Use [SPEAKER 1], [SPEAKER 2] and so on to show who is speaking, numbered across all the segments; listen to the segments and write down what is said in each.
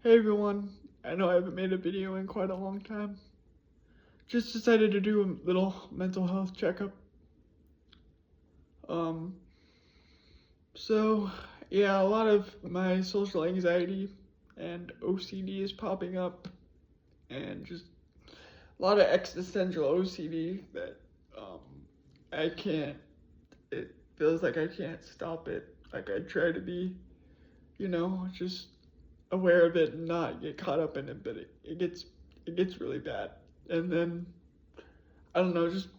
[SPEAKER 1] Hey everyone, I know I haven't made a video in quite a long time. Just decided to do a little mental health checkup. Um, so yeah, a lot of my social anxiety and OCD is popping up, and just a lot of existential OCD that um, I can't. It feels like I can't stop it. Like I try to be, just aware of it and not get caught up in it, but it gets really bad. And then I don't know, just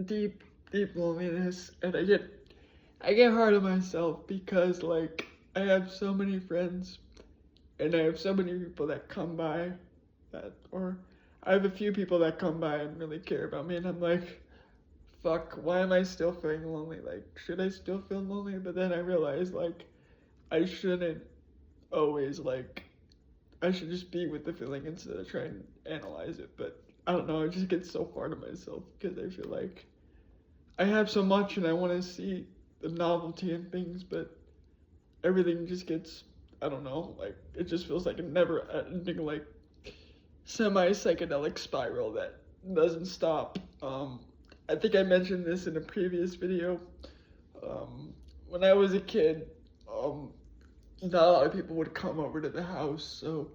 [SPEAKER 1] deep deep loneliness, and I get hard on myself because like I have so many friends and I have so many people that come by or I have a few people that come by and really care about me, and I'm like, fuck, why am I still feeling lonely? Like, should I still feel lonely? But then I realize like I shouldn't always like I should just be with the feeling instead of trying to analyze it. But I don't know, I just get so hard on myself because I feel like I have so much and I want to see the novelty in things, but everything just gets, I don't know, like it just feels like a never ending, like semi psychedelic spiral that doesn't stop. I think I mentioned this in a previous video. When I was a kid, not a lot of people would come over to the house, so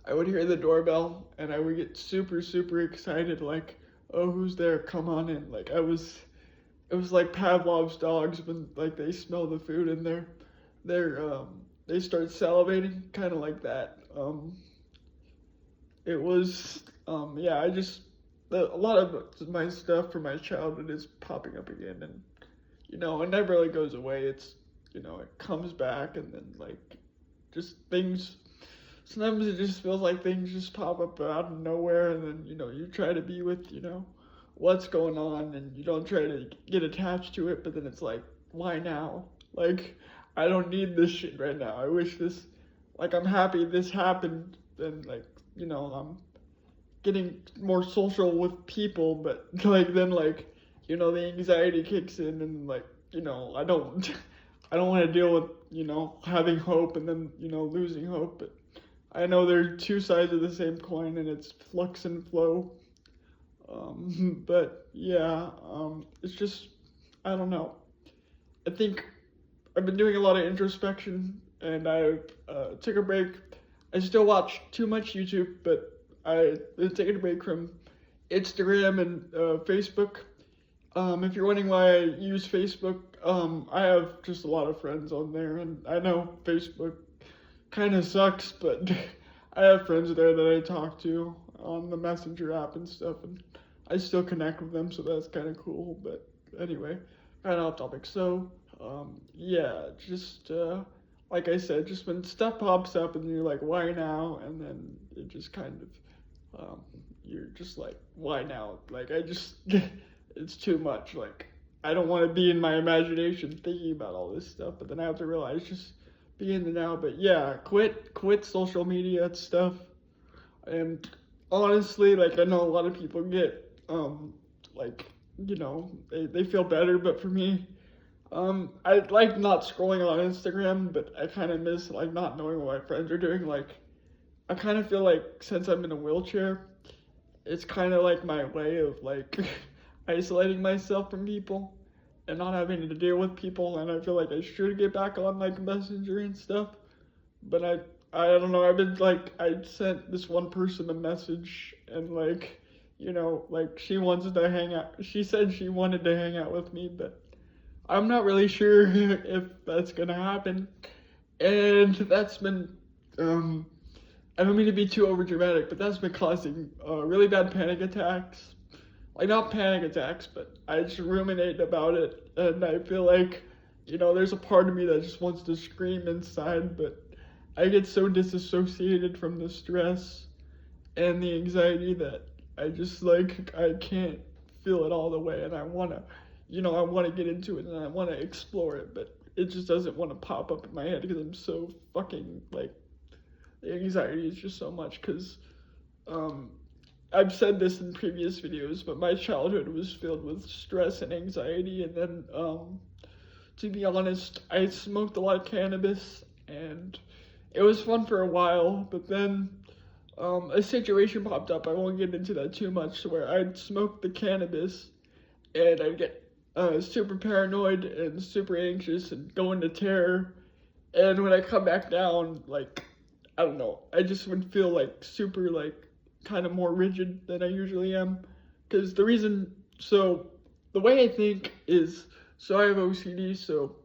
[SPEAKER 1] I would hear the doorbell and I would get super, super excited, like, oh, who's there? Come on in. Like, it was like Pavlov's dogs when, like, they smell the food and they start salivating, kind of like that. It was, yeah, a lot of my stuff from my childhood is popping up again, and, it never really goes away. It comes back, and then, like, just things. Sometimes it just feels like things just pop up out of nowhere, and then you try to be with what's going on, and you don't try to get attached to it, but then it's like, why now? Like, I don't need this shit right now. I wish this, like, I'm happy this happened, and like, I'm getting more social with people, but like then like the anxiety kicks in, and like I don't I don't want to deal with having hope and then losing hope, but I know they're two sides of the same coin, and it's flux and flow. But yeah, it's just, I don't know. I think I've been doing a lot of introspection, and I took a break. I still watch too much YouTube, but I've taken a break from Instagram and Facebook. If you're wondering why I use Facebook, I have just a lot of friends on there, and I know Facebook kind of sucks, but I have friends there that I talk to on the Messenger app and stuff, and I still connect with them, so that's kind of cool. But anyway, kind of off topic. So, yeah, just like I said, just when stuff pops up and you're like, why now? And then it just kind of, you're just like, why now? Like, it's too much. Like, I don't want to be in my imagination thinking about all this stuff, but then I have to realize just be in the now. But yeah, quit social media stuff. And honestly, like I know a lot of people get like they feel better, but for me, I like not scrolling on Instagram, but I kind of miss like not knowing what my friends are doing. Like I kind of feel like since I'm in a wheelchair, it's kind of like my way of like isolating myself from people and not having to deal with people. And I feel like I should get back on like Messenger and stuff, but I don't know. I've been like I sent this one person a message, and like like she wants to hang out. She said she wanted to hang out with me, but I'm not really sure if that's gonna happen. And that's been I don't mean to be too overdramatic, but that's been causing really bad panic attacks. Like not panic attacks, but I just ruminate about it, and I feel like there's a part of me that just wants to scream inside, but I get so disassociated from the stress and the anxiety that I just like I can't feel it all the way, and I wanna I wanna get into it and I wanna explore it, but it just doesn't want to pop up in my head because I'm so fucking like the anxiety is just so much because um I've said this in previous videos, but my childhood was filled with stress and anxiety, and then to be honest, I smoked a lot of cannabis, and it was fun for a while, but then a situation popped up. I won't get into that too much. Where I'd smoke the cannabis and I'd get super paranoid and super anxious and go into terror. And when I come back down, like, I don't know, I just would feel like super, like, kind of more rigid than I usually am. Because the way I think is, so I have OCD, so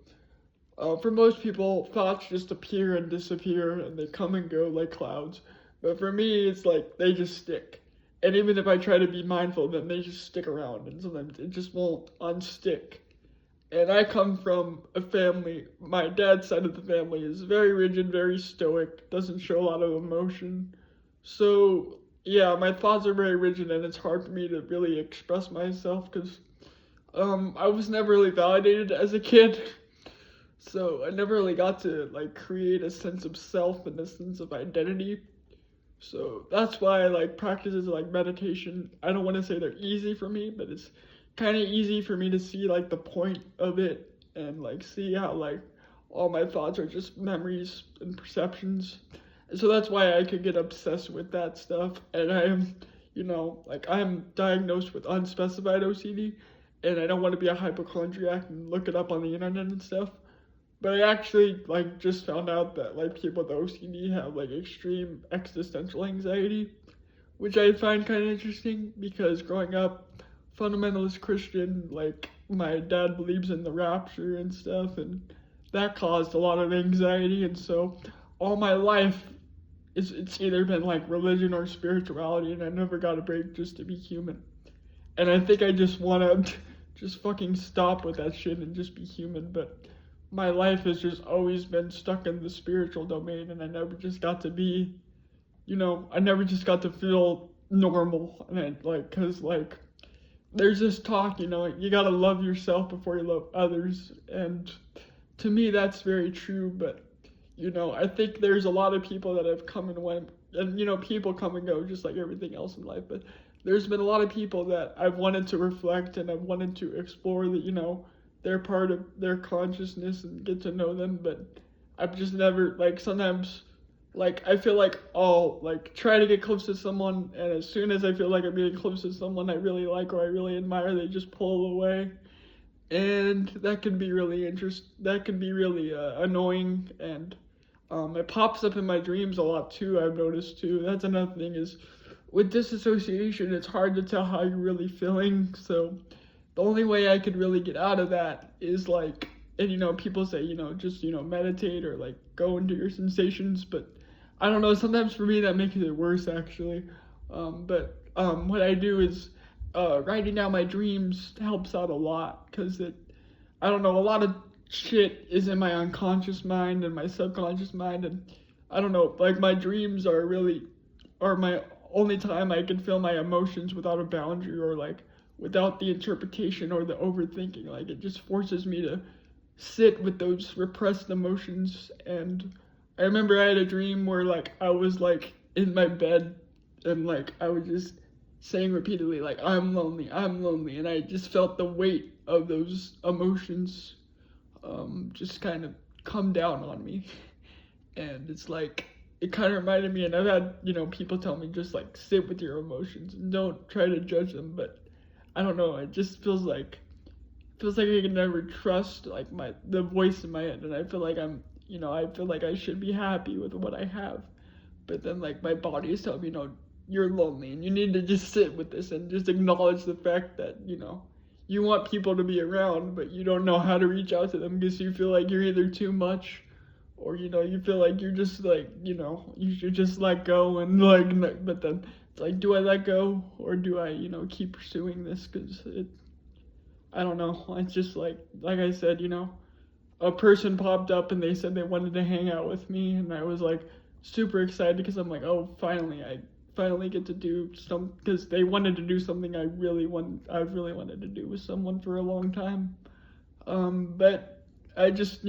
[SPEAKER 1] for most people, thoughts just appear and disappear and they come and go like clouds. But for me, it's like they just stick. And even if I try to be mindful of them, they just stick around and sometimes it just won't unstick. And I come from a family, my dad's side of the family is very rigid, very stoic, doesn't show a lot of emotion. So, yeah, my thoughts are very rigid and it's hard for me to really express myself because I was never really validated as a kid. So I never really got to like create a sense of self and a sense of identity. So that's why like practices like meditation, I don't want to say they're easy for me, but it's kind of easy for me to see like the point of it and like see how like all my thoughts are just memories and perceptions. And so that's why I could get obsessed with that stuff. And I am, like I'm diagnosed with unspecified OCD and I don't want to be a hypochondriac and look it up on the internet and stuff. But I actually like just found out that like people with OCD have like extreme existential anxiety, which I find kind of interesting because growing up fundamentalist Christian, like my dad believes in the rapture and stuff, and that caused a lot of anxiety. And so all my life it's either been like religion or spirituality, and I never got a break just to be human. And I think I just want to just fucking stop with that shit and just be human, but my life has just always been stuck in the spiritual domain and I never just got to be, I never just got to feel normal. And cause like, there's this talk, you gotta love yourself before you love others. And to me, that's very true. But, I think there's a lot of people that have come and went and, people come and go just like everything else in life. But there's been a lot of people that I've wanted to reflect and I've wanted to explore that, they're part of their consciousness and get to know them, but I've just never, like, sometimes, like, I feel like I'll, like, try to get close to someone, and as soon as I feel like I'm getting close to someone I really like or I really admire, they just pull away, and that can be really annoying, and it pops up in my dreams a lot, too, I've noticed, too. That's another thing is, with disassociation, it's hard to tell how you're really feeling, so the only way I could really get out of that is like, and people say, just, meditate or like go into your sensations, but I don't know, sometimes for me that makes it worse actually. But what I do is writing down my dreams helps out a lot because I don't know, a lot of shit is in my unconscious mind and my subconscious mind, and I don't know, like my dreams are my only time I can feel my emotions without a boundary or like without the interpretation or the overthinking. Like it just forces me to sit with those repressed emotions. And I remember I had a dream where like I was like in my bed and like I was just saying repeatedly like I'm lonely, and I just felt the weight of those emotions just kind of come down on me. And it's like it kind of reminded me, and I've had people tell me just like sit with your emotions and don't try to judge them, but I don't know, it just feels like I can never trust like the voice in my head, and I feel like I feel like I should be happy with what I have, but then like my body is telling me you're lonely and you need to just sit with this and just acknowledge the fact that you want people to be around, but you don't know how to reach out to them because you feel like you're either too much or you feel like you're just like you should just let go and like, but then it's like, do I let go or do I, keep pursuing this? Because I don't know. It's just like I said, a person popped up and they said they wanted to hang out with me, and I was like super excited because I'm like, oh, I finally get to do because they wanted to do something I've really wanted to do with someone for a long time. But I just,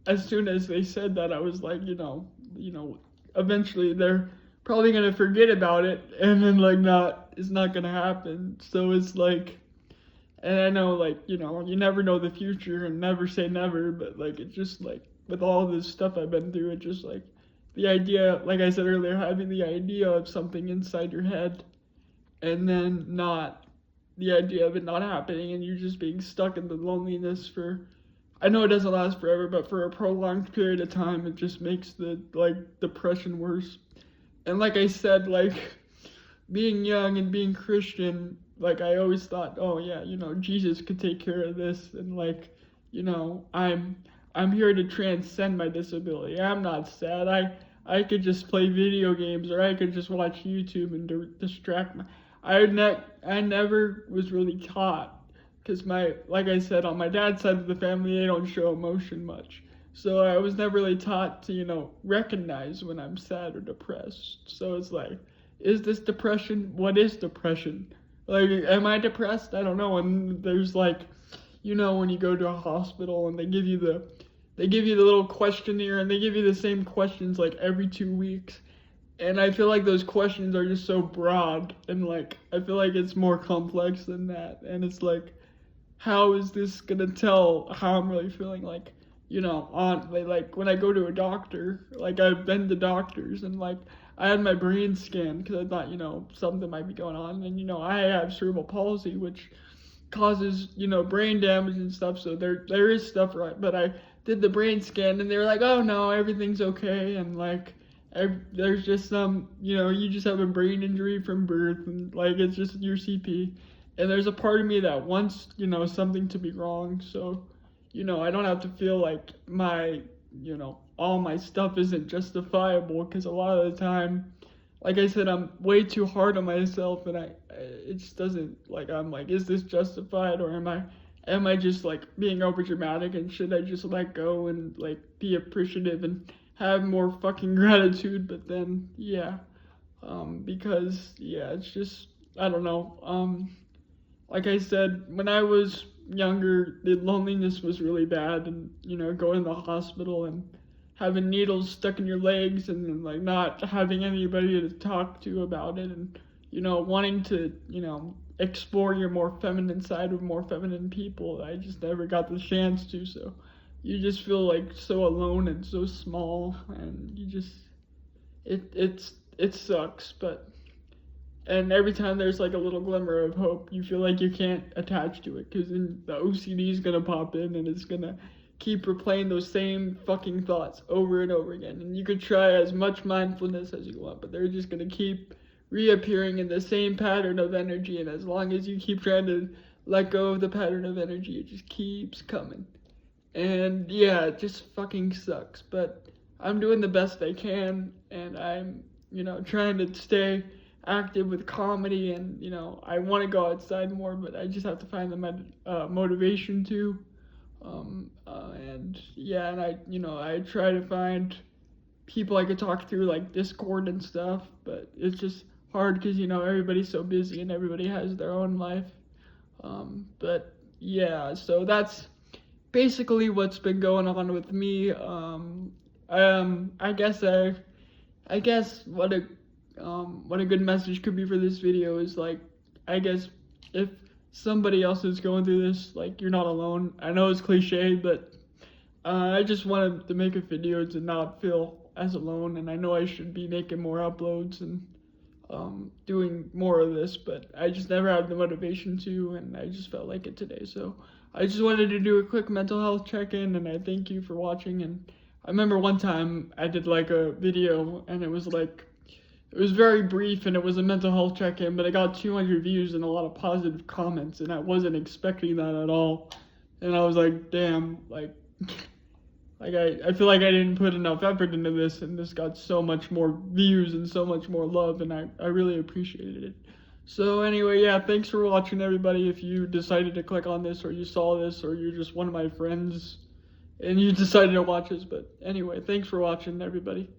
[SPEAKER 1] as soon as they said that, I was like, eventually they're probably gonna forget about it, and then like it's not gonna happen. So it's like, and I know like you never know the future and never say never, but like it's just like with all this stuff I've been through, it just like the idea, like I said earlier, having the idea of something inside your head and then not the idea of it not happening, and you just being stuck in the loneliness for, I know it doesn't last forever, but for a prolonged period of time, it just makes the like depression worse. And like I said, like being young and being Christian, like I always thought, oh yeah, Jesus could take care of this, and like, I'm here to transcend my disability. I'm not sad. I could just play video games, or I could just watch YouTube and distract my. I never was really taught, because like I said, on my dad's side of the family, they don't show emotion much. So I was never really taught to, recognize when I'm sad or depressed. So it's like, is this depression? What is depression? Like, am I depressed? I don't know. And there's like, when you go to a hospital and they give you the little questionnaire, and they give you the same questions like every 2 weeks. And I feel like those questions are just so broad, and like I feel like it's more complex than that. And it's like, how is this gonna tell how I'm really feeling? Like, like when I go to a doctor, like I've been to doctors, and like I had my brain scanned because I thought, something might be going on. And I have cerebral palsy, which causes, brain damage and stuff. So there is stuff, right? But I did the brain scan, and they were like, oh no, everything's okay. And like, there's just some, you just have a brain injury from birth, and like it's just your CP. And there's a part of me that wants, something to be wrong, so, I don't have to feel like my, all my stuff isn't justifiable, because a lot of the time, like I said, I'm way too hard on myself, and it just doesn't, like, I'm like, is this justified, or am I just like being over dramatic, and should I just let go and like be appreciative and have more fucking gratitude? But then, yeah, because, yeah, it's just, I don't know, like I said, when I was younger, the loneliness was really bad, and, going to the hospital and having needles stuck in your legs, and like not having anybody to talk to about it, and, wanting to, explore your more feminine side with more feminine people. I just never got the chance to, so you just feel like so alone and so small, and you just, it sucks, but. And every time there's like a little glimmer of hope, you feel like you can't attach to it, because then the OCD is going to pop in, and it's going to keep replaying those same fucking thoughts over and over again. And you could try as much mindfulness as you want, but they're just going to keep reappearing in the same pattern of energy. And as long as you keep trying to let go of the pattern of energy, it just keeps coming. And yeah, it just fucking sucks. But I'm doing the best I can, and I'm, trying to stay active with comedy, and I want to go outside more, but I just have to find the motivation to, and yeah, and I try to find people I could talk through, like Discord and stuff, but it's just hard because everybody's so busy and everybody has their own life, but yeah, so that's basically what's been going on with me. I guess what a good message could be for this video is, like, I guess if somebody else is going through this, like, you're not alone. I know it's cliche, but I just wanted to make a video to not feel as alone, and I know I should be making more uploads and doing more of this, but I just never had the motivation to, and I just felt like it today. So I just wanted to do a quick mental health check-in, and I thank you for watching. And I remember one time I did like a video, and it was very brief, and it was a mental health check-in, but I got 200 views and a lot of positive comments, and I wasn't expecting that at all. And I was like, damn, like I feel like I didn't put enough effort into this, and this got so much more views and so much more love, and I really appreciated it. So anyway, yeah, thanks for watching, everybody. If you decided to click on this, or you saw this, or you're just one of my friends and you decided to watch this, but anyway, thanks for watching, everybody.